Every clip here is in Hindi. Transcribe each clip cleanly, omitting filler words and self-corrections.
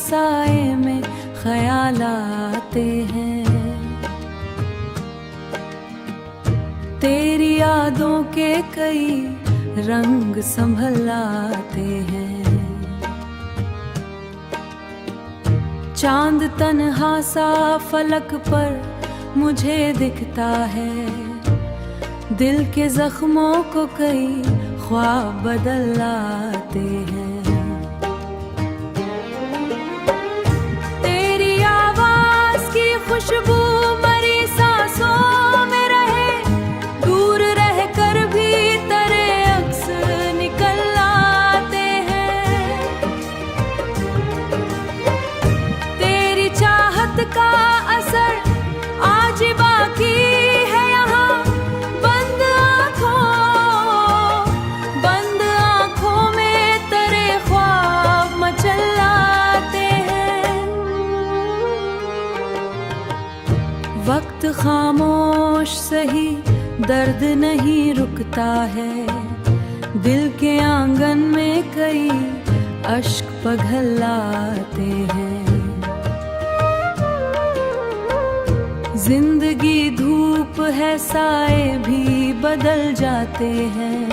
साए में ख्याल आते हैं। तेरी यादों के कई रंग संभल आते हैं। चांद तन्हा सा फलक पर मुझे दिखता है। दिल के जख्मों को कई ख्वाब बदल आते हैं। तेरी आवाज की खुशबू मरी सांसों में रहे, दूर रह कर भी तेरे अक्स निकल आते हैं। तेरी चाहत का असर आज बाकी है यहाँ, बंद आँखों में तेरे ख्वाब मचल आते हैं। वक्त खामोश सही दर्द नहीं रुकता है। दिल के आंगन में कई अश्क पिघल आते हैं। जिंदगी धूप है, साए भी बदल जाते हैं।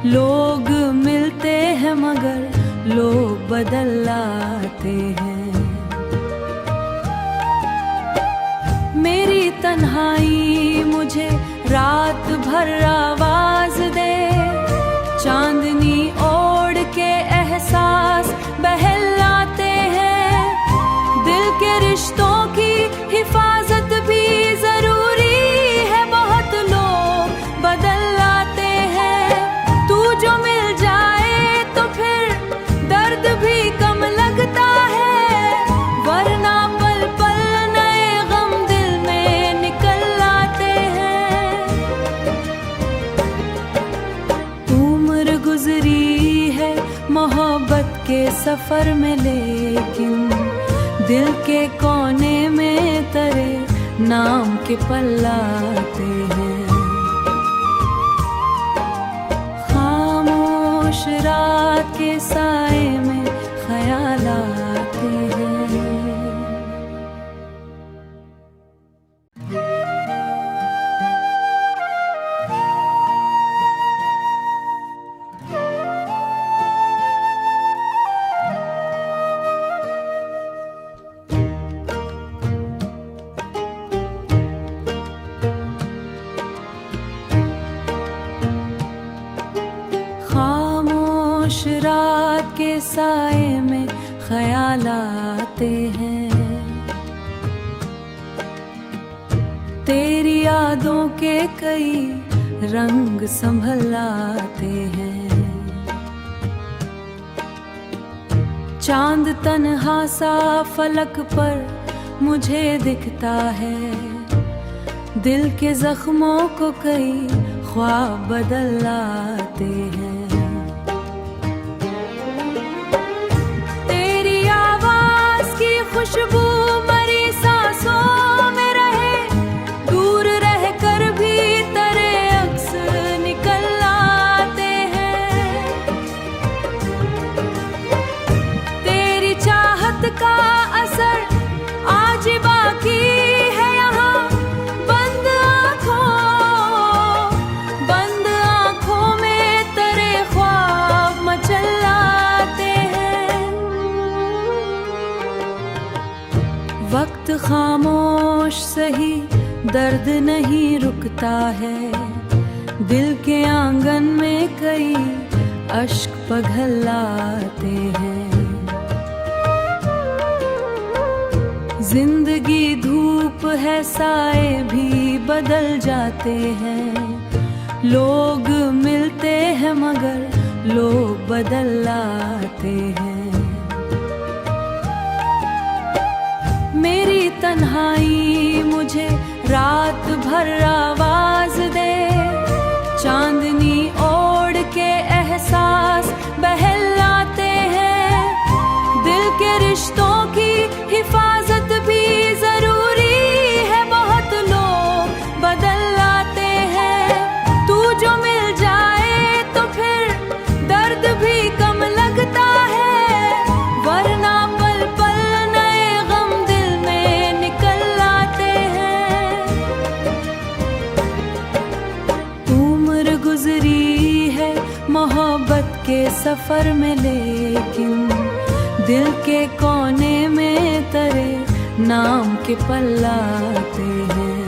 लोग मिलते हैं मगर लोग बदल आते हैं। मेरी तन्हाई मुझे रात भर आवाज दे, चांदनी ओढ़ के एहसास बहलाते हैं। दिल के रिश्तों की हिफाजत भी जरूरी है, बहुत लोग बदल आते हैं। तू जो मिल जाए तो फिर दर्द भी कम लगता है, वरना पल पल नए गम दिल में निकल आते हैं। उम्र गुजरी है मोहब्बत के सफर में, लेकिन दिल के कोने में तेरे नाम के पल आते हैं। खामोश रात के साए में ख्याल आते हैं। खामोश रात के साए में ख्याल आते हैं। तेरी यादों के कई रंग संभल आते हैं। चांद तन्हा सा फलक पर मुझे दिखता है। दिल के जख्मों को कई ख्वाब बदल आते हैं। तेरी आवाज की खुशबू मरी सांसों में रहे, दूर रह कर भी तेरे अक्स निकल आते हैं। तेरी चाहत का असर आज बाकी है यहाँ, बंद आँखों में तेरे ख्वाब मचल आते हैं। वक्त खामोश सही दर्द नहीं रुकता है। दिल के आंगन में कई अश्क पिघल आते हैं। जिंदगी धूप है, साए भी बदल जाते हैं। लोग मिलते हैं मगर लोग बदल आते हैं। मेरी तन्हाई मुझे रात भर आवाज दे, चांदनी ओढ़ के एहसास बहलाते हैं। दिल के रिश्तों की हिफाजत भी जरूरी है, बहुत लोग बदल आते हैं। तू जो मिल जाए तो फिर दर्द भी कम लगता है, वरना पल पल सफर में, लेकिन दिल के कोने में तेरे नाम के पल्लाते हैं।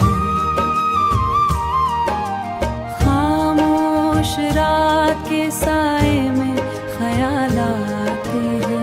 खामोश रात के साए में ख्याल आते हैं।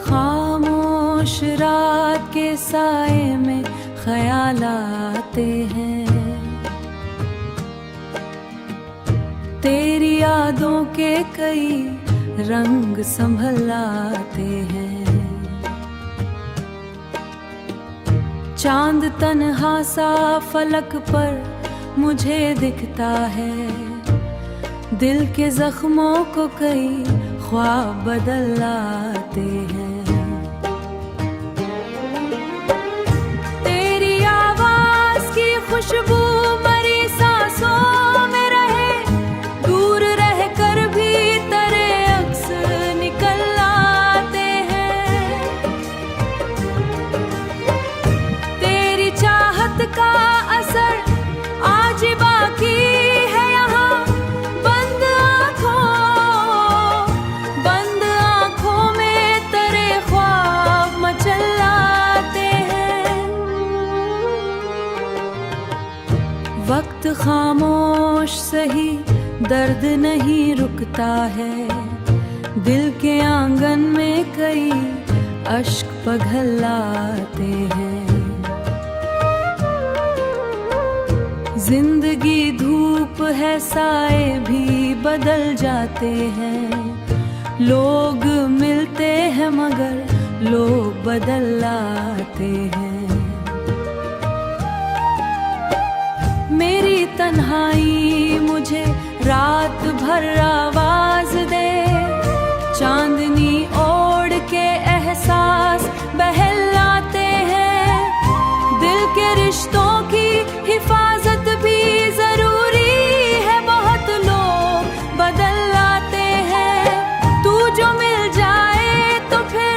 खामोश रात के साए में ख्याल आते हैं। तेरी यादों के कई रंग संभल आते हैं। चांद तन्हा सा फलक पर मुझे दिखता है। दिल के जख्मों को कई ख्वाब बदल आते हैं। तेरी आवाज की खुशबू मरी सांसों में रहे, दूर रह कर भी तेरे अक्स निकल आते हैं। तेरी चाहत का असर आज बाकी है यहाँ, बंद आँखों में तेरे ख्वाब मचल आते हैं। वक्त खामोश सही, दर्द नहीं रुकता है। दिल के आंगन में कई अश्क पिघल आते हैं। जिंदगी धूप है, साए भी बदल जाते हैं। लोग मिलते हैं मगर लोग बदल आते हैं। मेरी तन्हाई मुझे रात भर आवाज दे, चांदनी ओढ़ के एहसास बहलाते हैं। दिल के रिश्तों की हिफाजत भी जरूरी है, बहुत लोग बदल आते हैं। तू जो मिल जाए तो फिर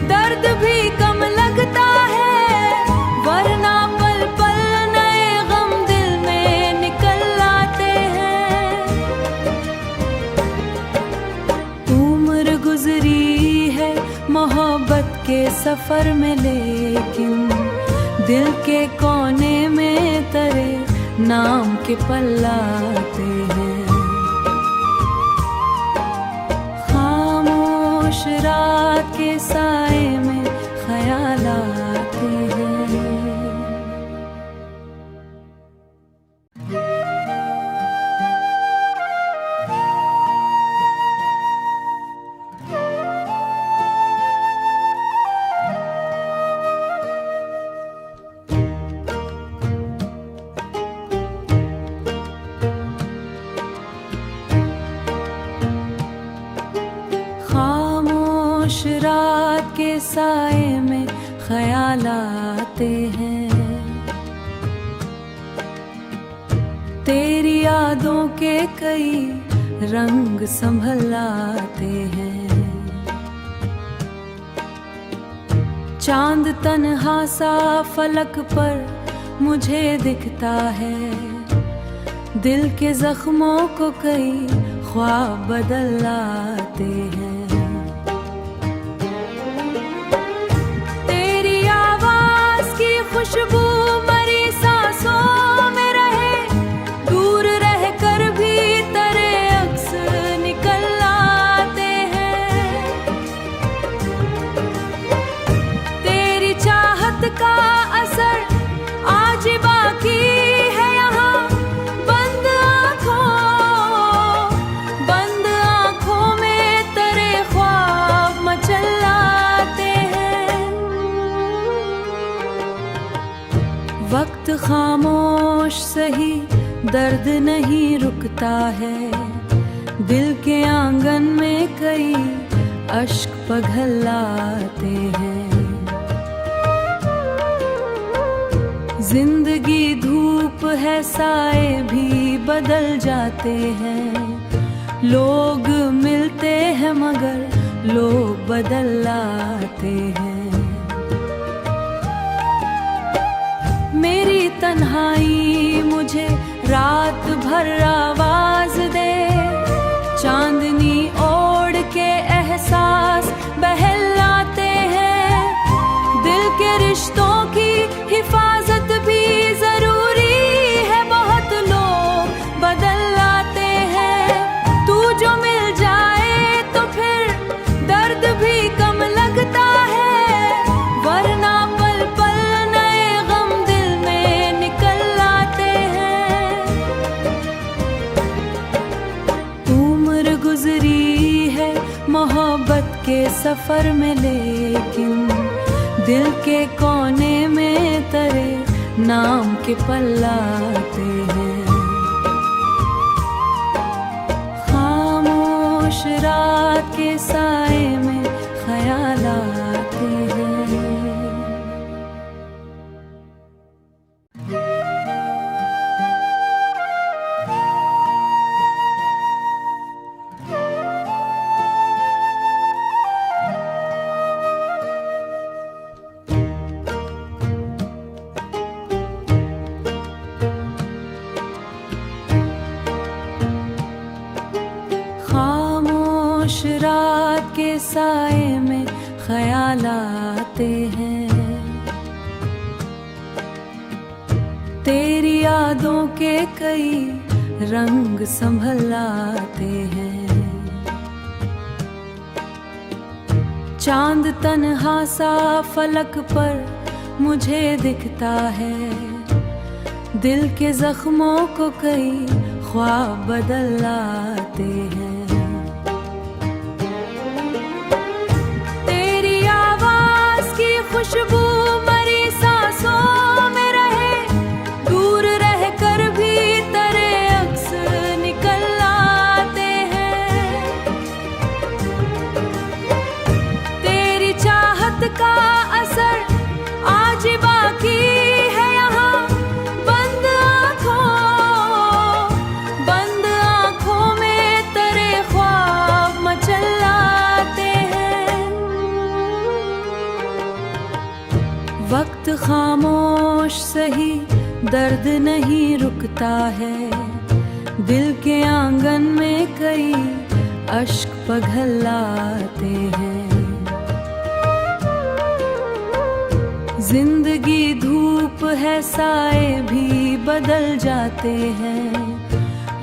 दर्द भी कम लगता है, वरना पल पल नए गम दिल में निकल आते हैं। उम्र गुजरी है मोहब्बत के सफर में, लेकिन दिल के कोने में तेरे नाम के पल्लाते हैं। खामोश रात के साए में ख्याल आते हैं। खामोश रात के साए में ख्याल आते हैं। तेरी यादों के कई रंग संभल आते हैं। चांद तन्हा सा फलक पर मुझे दिखता है। दिल के जख्मों को कई ख्वाब बदल आते हैं। तेरी आवाज की खुशबू मरी सांसों में रहे, दूर रह कर भी तेरे अक्स निकल आते हैं। तेरी चाहत का असर आज बाकी है यहाँ, बंद आँखों में तेरे ख्वाब मचल आते हैं। वक्त खामोश सही, दर्द नहीं रुकता है। दिल के आंगन में कई अश्क पिघल आते हैं। जिंदगी धूप है, साए भी बदल जाते हैं। लोग मिलते हैं मगर लोग बदल आते हैं। मेरी तन्हाई मुझे रात भर आवाज दे, चांदनी ओढ़ के एहसास बहलाते हैं। दिल के रिश्तों की हिफाजत भी जरूरी है, बहुत लोग बदल आते हैं। तू जो मिल जाए तो फिर दर्द भी कम लगता है, वरना पल पल नए गम दिल में निकल आते हैं। उम्र गुजरी है मोहब्बत के सफर में, लेकिन दिल के कोने में तेरे नाम के पल्लाते हैं। खामोश रात के साए में ख्याल आते हैं। खामोश रात के साए में ख्याल आते हैं। तेरी यादों के कई रंग संभल आते हैं। चांद तन्हा सा फलक पर मुझे दिखता है। दिल के जख्मों को कई ख्वाब बदल आते हैं। तेरी आवाज की खुशबू मरी सांसों में रहे, दूर रह कर भी तेरे अक्स निकल आते हैं। तेरी चाहत का असर आज बाकी है यहाँ, बंद आँखों में तेरे ख्वाब मचल आते हैं। वक्त खामोश सही, दर्द नहीं रुकता है। दिल के आंगन में कई अश्क पिघल आते हैं। जिंदगी धूप है, साए भी बदल जाते हैं।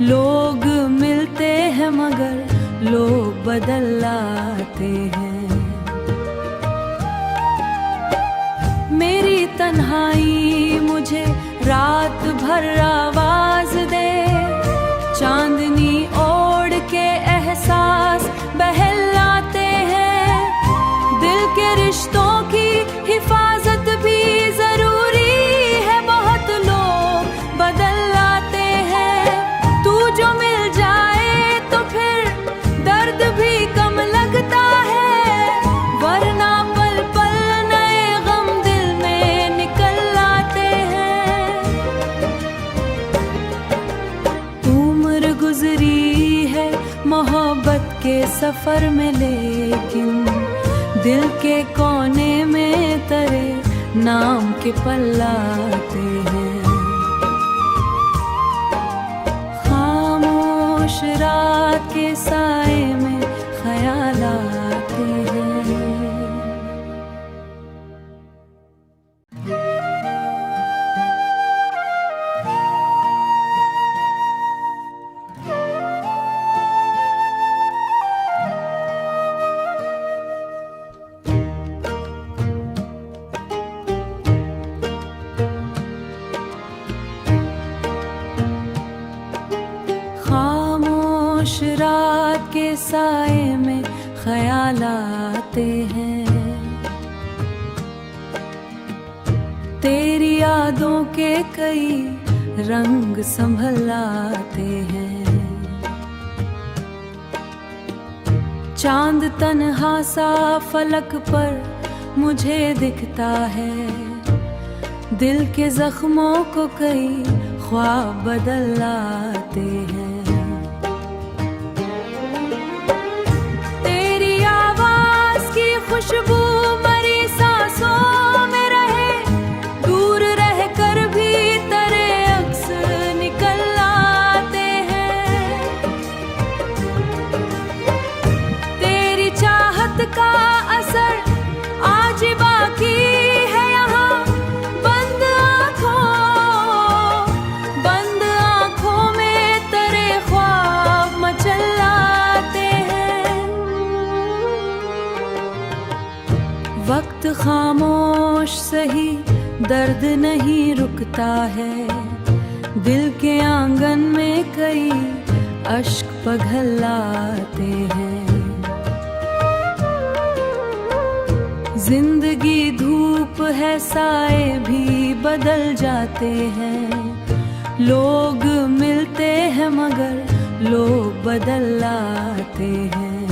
लोग मिलते हैं मगर लोग बदल आते हैं। मेरी तन्हाई मुझे रात भर आवाज दे, चांदनी ओढ़ के एहसास बहलाते हैं। दिल के रिश्तों की हिफाजत भी जरूरी है, बहुत लोग बदल आते हैं। तू जो मिल जाए तो फिर दर्द भी कम लगता है, वरना पल पल नए गम दिल में निकल आते हैं। उम्र गुजरी है मोहब्बत के सफर में, लेकिन दिल के कोने में तेरे नाम के पल्लाते हैं। खामोश रात के साए में ख्याल आते हैं। खामोश रात के साए में ख्याल आते हैं। तेरी यादों के कई रंग संभल आते हैं। चांद तन्हा सा फलक पर मुझे दिखता है। दिल के जख्मों को कई ख्वाब बदल लाते हैं। तेरी आवाज की खुशबू मरी सांसों में रहे, दूर रह कर भी तेरे अक्स निकल आते हैं। तेरी चाहत का असर आज बाकी है यहाँ, बंद आँखों में तेरे ख्वाब मचलाते हैं। वक्त खामोश सही, दर्द नहीं रुकता है, दिल के आंगन में कई अश्क पिघलाते हैं। जिंदगी धूप है, साए भी बदल जाते हैं, लोग मिलते हैं मगर लोग बदल लाते हैं।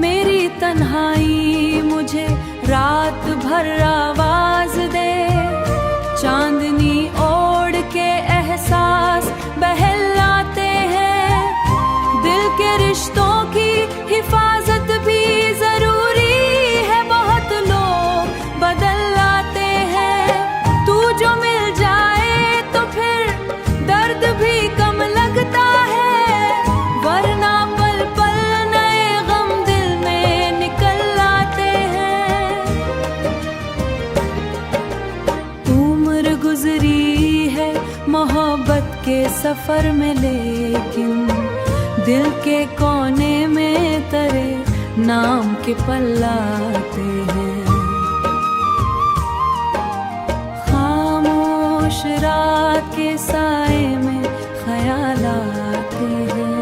मेरी तन्हाई मुझे रात भर आवाज दे, चांदनी ओढ़ के एहसास बहलाते हैं। दिल के रिश्तों की हिफाजत भी जरूरी है, बहुत लोग बदल लाते हैं। तू जो मिल जाए तो फिर दर्द भी कम लगता है, वरना पल पल नए गम दिल में निकल आते हैं। उम्र गुजरी है मोहब्बत के सफर में, लेकिन दिल के कोने में तेरे नाम के पल्लाते हैं। खामोश रात के साए में ख्याल आते हैं।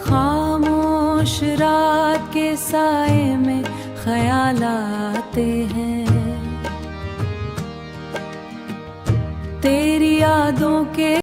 खामोश रात के साए में ख्याल आते हैं, तेरी यादों के